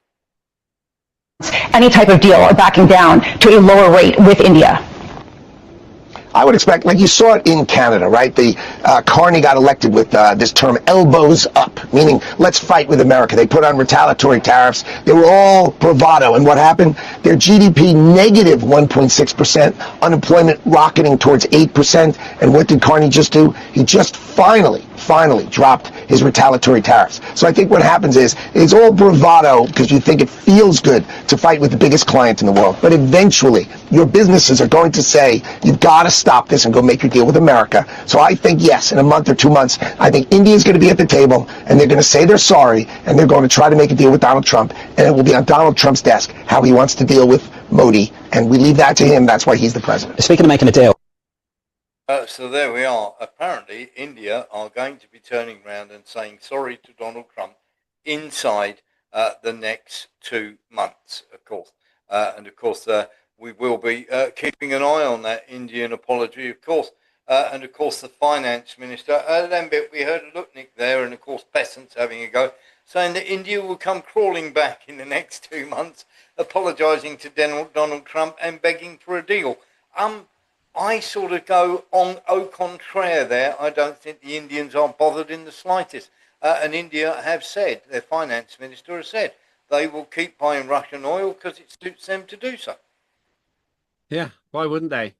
Any type of deal or backing down to a lower rate with India? I would expect, like you saw it in Canada, right? The Carney got elected with this term elbows up, meaning let's fight with America. They put on retaliatory tariffs. They were all bravado. And what happened? Their GDP negative 1.6%, unemployment rocketing towards 8%. And what did Carney just do? He just finally finally dropped his retaliatory tariffs. So I think what happens is it's all bravado because you think it feels good to fight with the biggest client in the world. But eventually, your businesses are going to say, you've got to stop this and go make your deal with America. So I think, yes, in a month or 2 months, I think India is going to be at the table and they're going to say they're sorry and they're going to try to make a deal with Donald Trump. And it will be on Donald Trump's desk how he wants to deal with Modi. And we leave that to him. That's why he's the president. Speaking of making a deal. So there we are. Apparently, India are going to be turning around and saying sorry to Donald Trump inside the next 2 months, of course. And of course, we will be keeping an eye on that Indian apology, of course. And of course, the finance minister, Lambert, we heard Lutnick there, and of course, Bessant's having a go, saying that India will come crawling back in the next 2 months, apologising to Donald Trump and begging for a deal. I sort of go on au contraire there. I don't think the Indians are bothered in the slightest. And India have said, their finance minister has said, they will keep buying Russian oil because it suits them to do so. Yeah, why wouldn't they?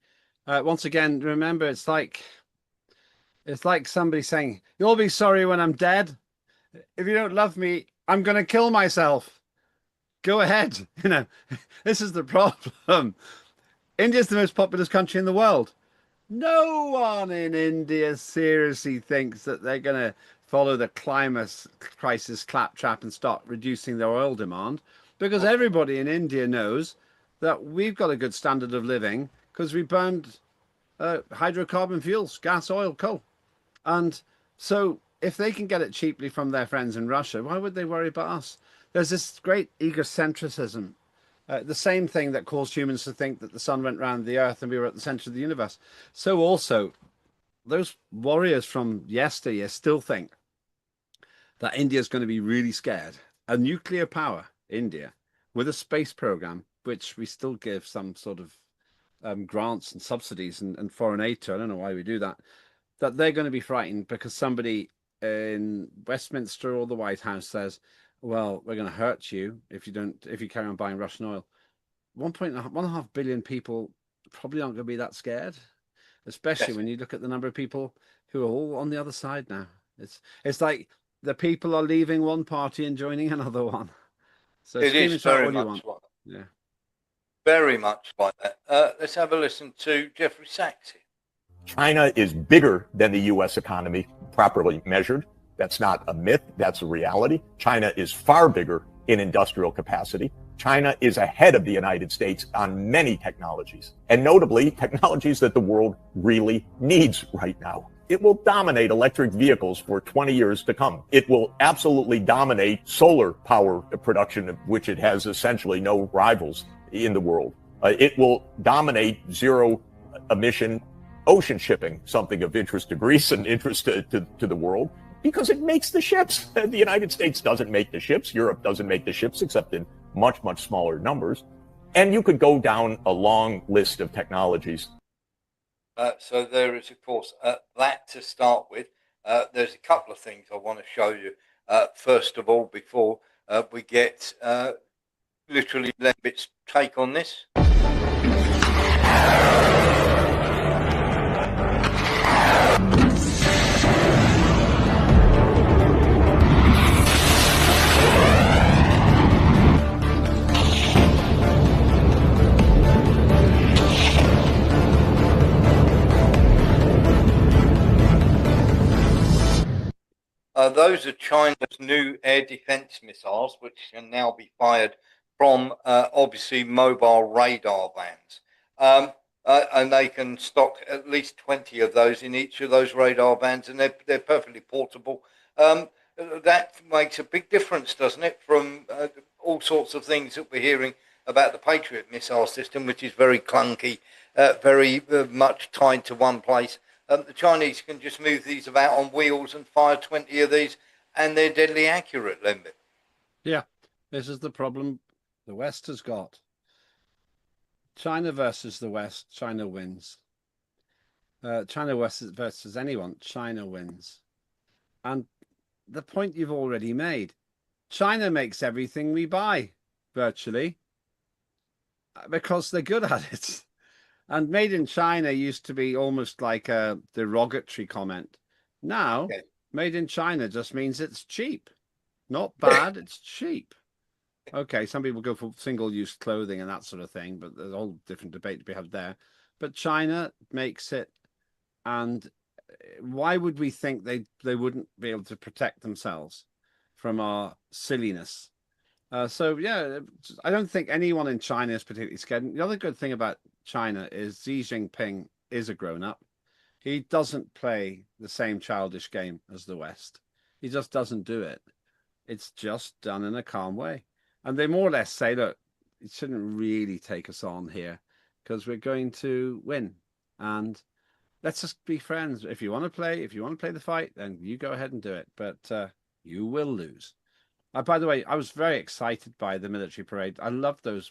Once again, remember, it's like somebody saying, you'll be sorry when I'm dead. If you don't love me, I'm going to kill myself. Go ahead. You know, this is the problem. India's the most populous country in the world. No one in India seriously thinks that they're going to follow the climate crisis claptrap and start reducing their oil demand, because everybody in India knows that we've got a good standard of living because we burned hydrocarbon fuels, gas, oil, coal. And so if they can get it cheaply from their friends in Russia, why would they worry about us? There's this great egocentrism. The same thing that caused humans to think that the sun went round the earth and we were at the center of the universe. So also, those warriors from yesteryear still think that India is going to be really scared. A nuclear power, India, with a space program, which we still give some sort of grants and subsidies and foreign aid to. I don't know why we do that. That they're going to be frightened because somebody in Westminster or the White House says, well, we're going to hurt you if you carry on buying Russian oil. 1.5 billion people probably aren't going to be that scared, especially when you look at the number of people who are all on the other side now. It's like the people are leaving one party and joining another one. So it is very much like that. Yeah, very much like that. Let's have a listen to Jeffrey Sachs here. China is bigger than the U.S. economy, properly measured. That's not a myth. That's a reality. China is far bigger in industrial capacity. China is ahead of the United States on many technologies, and notably technologies that the world really needs right now. It will dominate electric vehicles for 20 years to come. It will absolutely dominate solar power production, of which it has essentially no rivals in the world. It will dominate zero emission ocean shipping, something of interest to Greece and interest to the world, because it makes the ships. The United States doesn't make the ships. Europe doesn't make the ships, except in much, much smaller numbers. And you could go down a long list of technologies. So there is, of course, that to start with. There's a couple of things I want to show you. First of all, before we get literally Lembitt's take on this. Those are China's new air defense missiles, which can now be fired from obviously mobile radar vans. And they can stock at least 20 of those in each of those radar vans, and they're perfectly portable. That makes a big difference, doesn't it, from all sorts of things that we're hearing about the Patriot missile system, which is very clunky, very much tied to one place. The Chinese can just move these about on wheels and fire 20 of these, and they're deadly accurate, Lembit. Yeah, this is the problem the West has got. China versus the West, China wins. China versus anyone, China wins. And the point you've already made, China makes everything we buy, virtually, because they're good at it. And made in China used to be almost like a derogatory comment. Now, Made in China just means it's cheap. Not bad, it's cheap. Okay, some people go for single-use clothing and that sort of thing, but there's a whole different debate to be had there. But China makes it, and why would we think they wouldn't be able to protect themselves from our silliness? So yeah, I don't think anyone in China is particularly scared. The other good thing about China is Xi Jinping is a grown-up. He doesn't play the same childish game as the West. He just doesn't do it. It's just done in a calm way. And they more or less say, look, it shouldn't really take us on here because we're going to win. And let's just be friends. If you want to play the fight, then you go ahead and do it. But you will lose. By the way, I was very excited by the military parade. I love those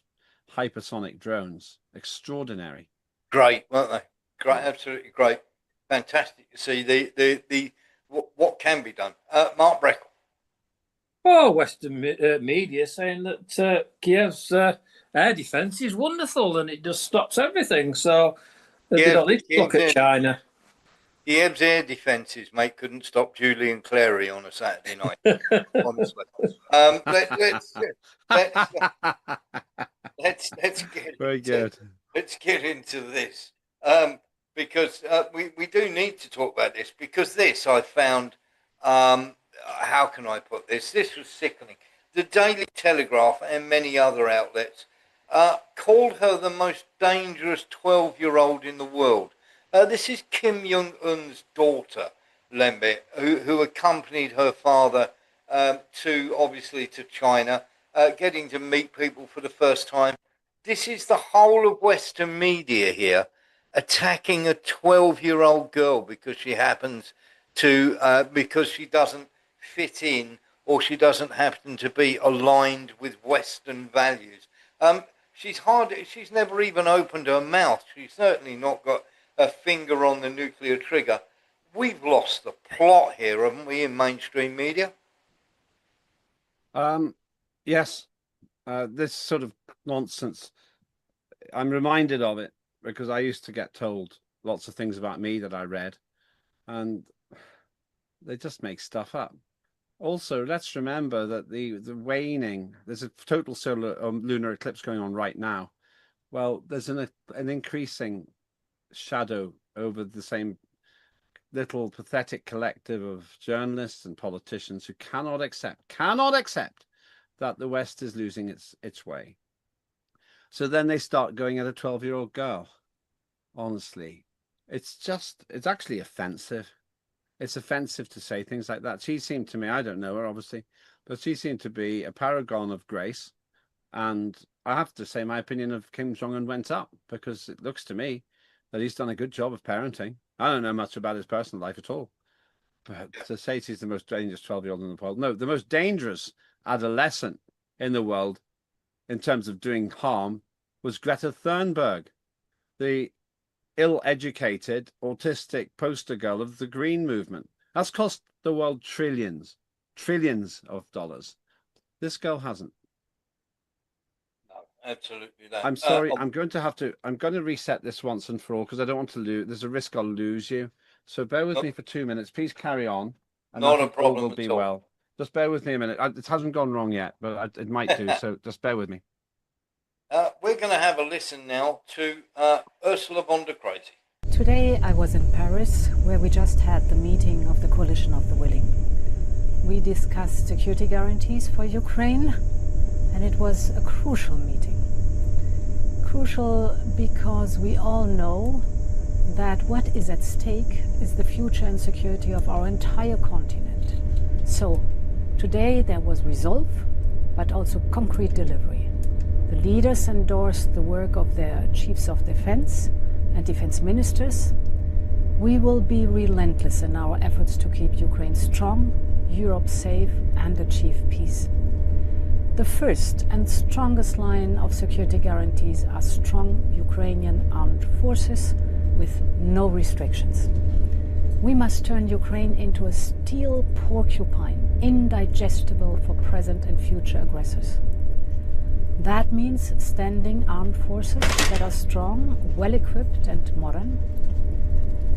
hypersonic drones. Extraordinary. Great, weren't they? Great, absolutely great. Fantastic to see the what can be done. Mark Breckle. Oh, Western media saying that Kiev's air defence is wonderful and it just stops everything. So they don't need to look at China. Kiev's air defences, mate, couldn't stop Julian Clary on a Saturday night. Honestly, let's get very good. Let's get into this because we do need to talk about this because this I found. How can I put this? This was sickening. The Daily Telegraph and many other outlets called her the most dangerous 12-year-old in the world. This is Kim Jong-un's daughter, Lembit, who accompanied her father to China, getting to meet people for the first time. This is the whole of Western media here attacking a 12-year-old girl because she happens to, because she doesn't fit in or she doesn't happen to be aligned with Western values. She's never even opened her mouth. She's certainly not got a finger on the nuclear trigger. We've lost the plot here, haven't we, in mainstream media? Yes. This sort of nonsense, I'm reminded of it because I used to get told lots of things about me that I read, and they just make stuff up. Also, let's remember that the waning, there's a total solar lunar eclipse going on right now. Well, there's an increasing shadow over the same little pathetic collective of journalists and politicians who cannot accept that the West is losing its way. So then they start going at a 12-year-old girl. Honestly, it's actually offensive. It's offensive to say things like that. She seemed to me, I don't know her obviously, but she seemed to be a paragon of grace. And I have to say my opinion of Kim Jong-un went up because it looks to me that he's done a good job of parenting. I don't know much about his personal life at all. But to say he's the most dangerous 12-year-old in the world, no, the most dangerous adolescent in the world in terms of doing harm was Greta Thunberg, the ill-educated, autistic poster girl of the Green Movement. That's cost the world trillions of dollars. This girl hasn't. No, absolutely not. I'm sorry, I'm going to reset this once and for all because I don't want to lose. There's a risk I'll lose you. So bear with me for 2 minutes. Please carry on. And not a problem all will be well. Just bear with me a minute. It hasn't gone wrong yet, but it might do. So just bear with me. We're going to have a listen now to Ursula von der Crazy. Today I was in Paris, where we just had the meeting of the Coalition of the Willing. We discussed security guarantees for Ukraine, and it was a crucial meeting. Crucial because we all know that what is at stake is the future and security of our entire continent. So, today there was resolve, but also concrete delivery. The leaders endorsed the work of their chiefs of defense and defense ministers. We will be relentless in our efforts to keep Ukraine strong, Europe safe, and achieve peace. The first and strongest line of security guarantees are strong Ukrainian armed forces with no restrictions. We must turn Ukraine into a steel porcupine, indigestible for present and future aggressors. That means standing armed forces that are strong, well-equipped and modern.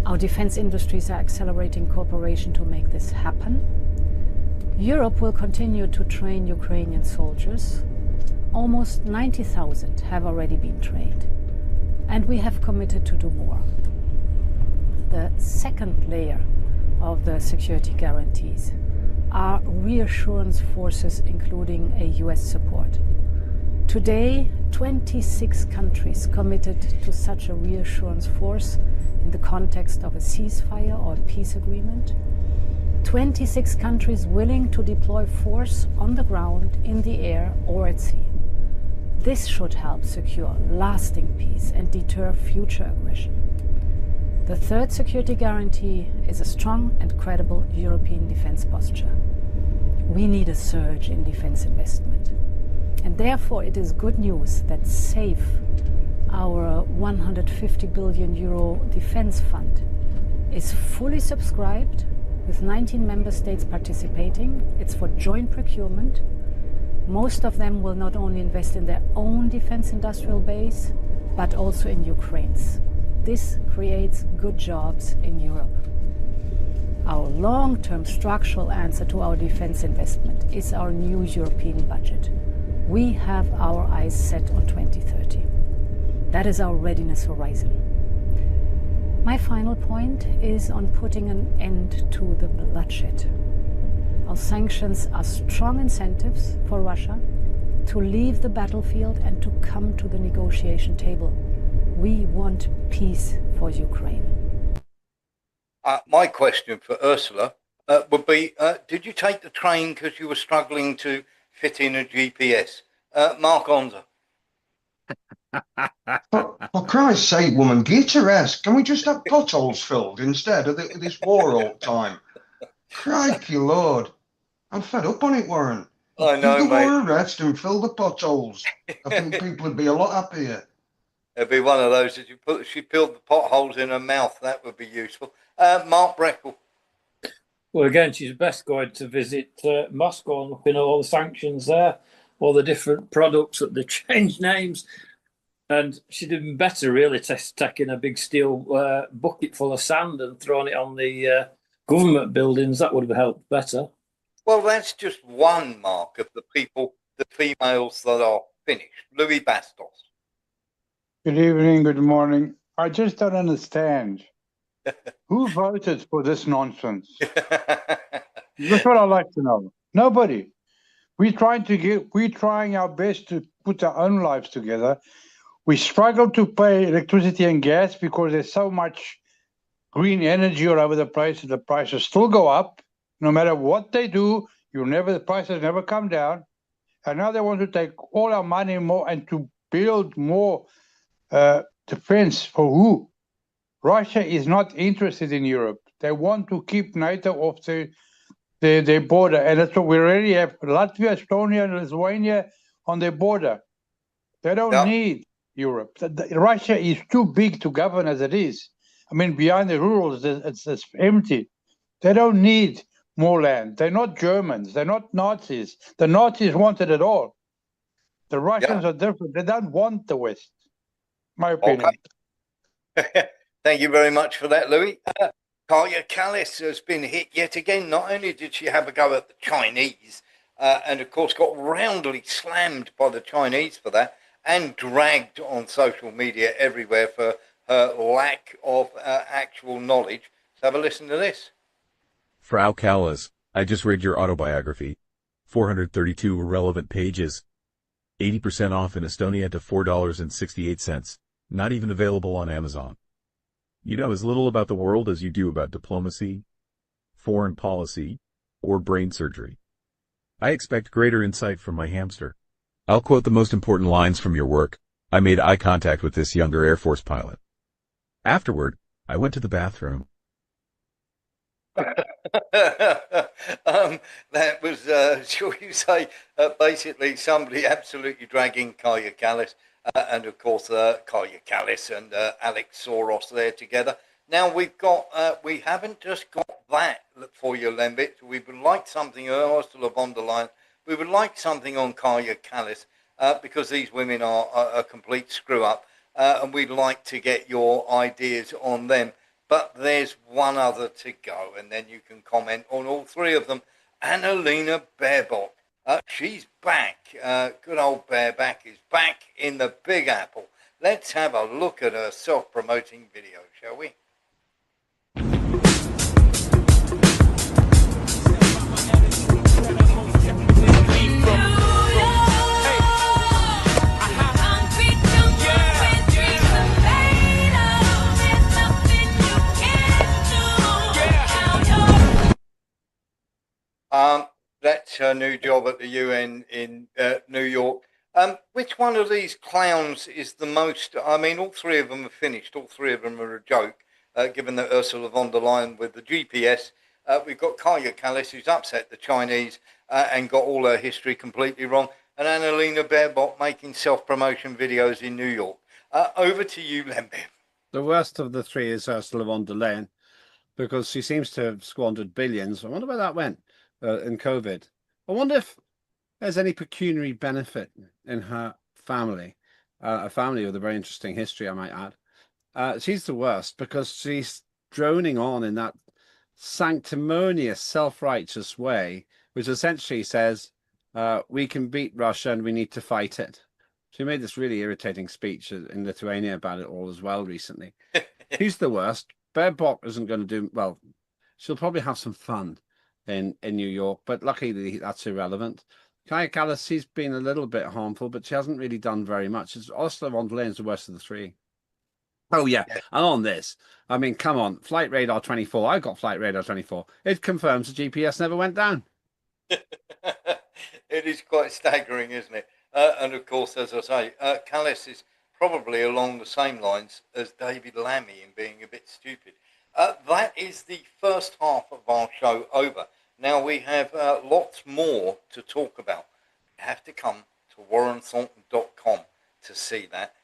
Our defense industries are accelerating cooperation to make this happen. Europe will continue to train Ukrainian soldiers. Almost 90,000 have already been trained, and we have committed to do more. The second layer of the security guarantees are reassurance forces, including a US support. Today, 26 countries committed to such a reassurance force in the context of a ceasefire or a peace agreement. 26 countries willing to deploy force on the ground, in the air, or at sea. This should help secure lasting peace and deter future aggression. The third security guarantee is a strong and credible European defense posture. We need a surge in defense investment. And therefore it is good news that SAFE, our 150 billion euro defense fund, is fully subscribed with 19 member states participating. It's for joint procurement. Most of them will not only invest in their own defense industrial base, but also in Ukraine's. This creates good jobs in Europe. Our long-term structural answer to our defense investment is our new European budget. We have our eyes set on 2030. That is our readiness horizon. My final point is on putting an end to the bloodshed. Our sanctions are strong incentives for Russia to leave the battlefield and to come to the negotiation table. We want peace for Ukraine. My question for Ursula would be, did you take the train because you were struggling to fit in a GPS? Mark Onza. For Christ's sake, woman, get a rest. Can we just have potholes filled instead of this war all the time? Crikey Lord. I'm fed up on it, Warren. I know, Give the mate. war a rest and fill the potholes. I think people would be a lot happier. It'd be one of those that she filled the potholes in her mouth. That would be useful. Mark Breckle. Well, again, she's best going to visit Moscow and looking at all the sanctions there, all the different products that they changed names. And she'd have been better, really, taking a big steel bucket full of sand and throwing it on the government buildings. That would have helped better. Well, that's just one mark of the people, the females that are finished. Louis Bastos. Good evening, good morning. I just don't understand. Who voted for this nonsense? That's what I'd like to know. Nobody. We're trying our best to put our own lives together. We struggle to pay electricity and gas because there's so much green energy all over the place, and the prices still go up. No matter what they do, the prices never come down. And now they want to take all our money more and to build more defense for who? Russia is not interested in Europe. They want to keep NATO off their border. And that's what we already have Latvia, Estonia, and Lithuania on their border. They don't need Europe. Russia is too big to govern as it is. I mean, behind the rules, it's empty. They don't need more land. They're not Germans. They're not Nazis. The Nazis wanted it all. The Russians are different. They don't want the West. My opinion. Okay. Thank you very much for that, Louis. Kaya Kallis has been hit yet again. Not only did she have a go at the Chinese, and of course got roundly slammed by the Chinese for that, and dragged on social media everywhere for her lack of actual knowledge. So have a listen to this. Frau Kallis, I just read your autobiography. 432 irrelevant pages. 80% off in Estonia to $4.68. Not even available on Amazon. You know as little about the world as you do about diplomacy, foreign policy, or brain surgery. I expect greater insight from my hamster. I'll quote the most important lines from your work. I made eye contact with this younger Air Force pilot. Afterward, I went to the bathroom. That was, shall you say, basically somebody absolutely dragging Kaya Kallis. And of course, Kaya Kallis and Alex Soros there together. Now we haven't just got that for you, Lembit. We would like something, Ursula von der Leyen. We would like something on Kaya Kallis because these women are a complete screw up, and we'd like to get your ideas on them. But there's one other to go, and then you can comment on all three of them. Annalena Baerbock. She's back. Good old Baerbock is back in the Big Apple. Let's have a look at her self-promoting video, shall we? That's her new job at the UN in New York. Which one of these clowns is the most? I mean, all three of them are finished. All three of them are a joke, given that Ursula von der Leyen with the GPS. We've got Kaya Kallas, who's upset the Chinese and got all her history completely wrong. And Annalena Baerbock making self-promotion videos in New York. Over to you, Lembe. The worst of the three is Ursula von der Leyen, because she seems to have squandered billions. I wonder where that went in COVID. I wonder if there's any pecuniary benefit in her family, a family with a very interesting history, I might add. She's the worst because she's droning on in that sanctimonious, self-righteous way, which essentially says, we can beat Russia and we need to fight it. She made this really irritating speech in Lithuania about it all as well recently. Who's the worst? Baerbock isn't going to do well. She'll probably have some fun in New York, but luckily that's irrelevant. Kaya Kallas, she's been a little bit harmful, but she hasn't really done very much. It's Ursula von der Leyen's the worst of the three. Oh, yeah. And on this, I mean, come on. Flight Radar 24. I got Flight Radar 24. It confirms the GPS never went down. It is quite staggering, isn't it? And of course, as I say, Kallas is probably along the same lines as David Lammy in being a bit stupid. That is the first half of our show over. Now we have lots more to talk about. You have to come to warrenthornton.com to see that.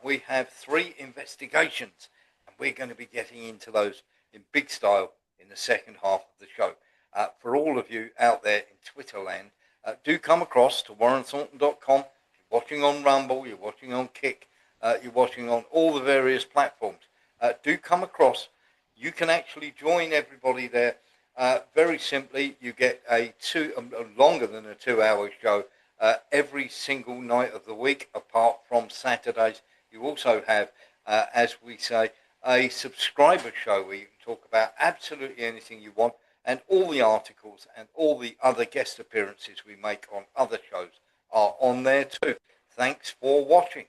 We have 3 investigations, and we're going to be getting into those in big style in the second half of the show. For all of you out there in Twitter land, do come across to warrenthornton.com. If you're watching on Rumble, you're watching on Kick, you're watching on all the various platforms. Do come across. You can actually join everybody there. Very simply, you get a longer than a 2-hour show every single night of the week, apart from Saturdays. You also have, as we say, a subscriber show where you can talk about absolutely anything you want, and all the articles and all the other guest appearances we make on other shows are on there too. Thanks for watching.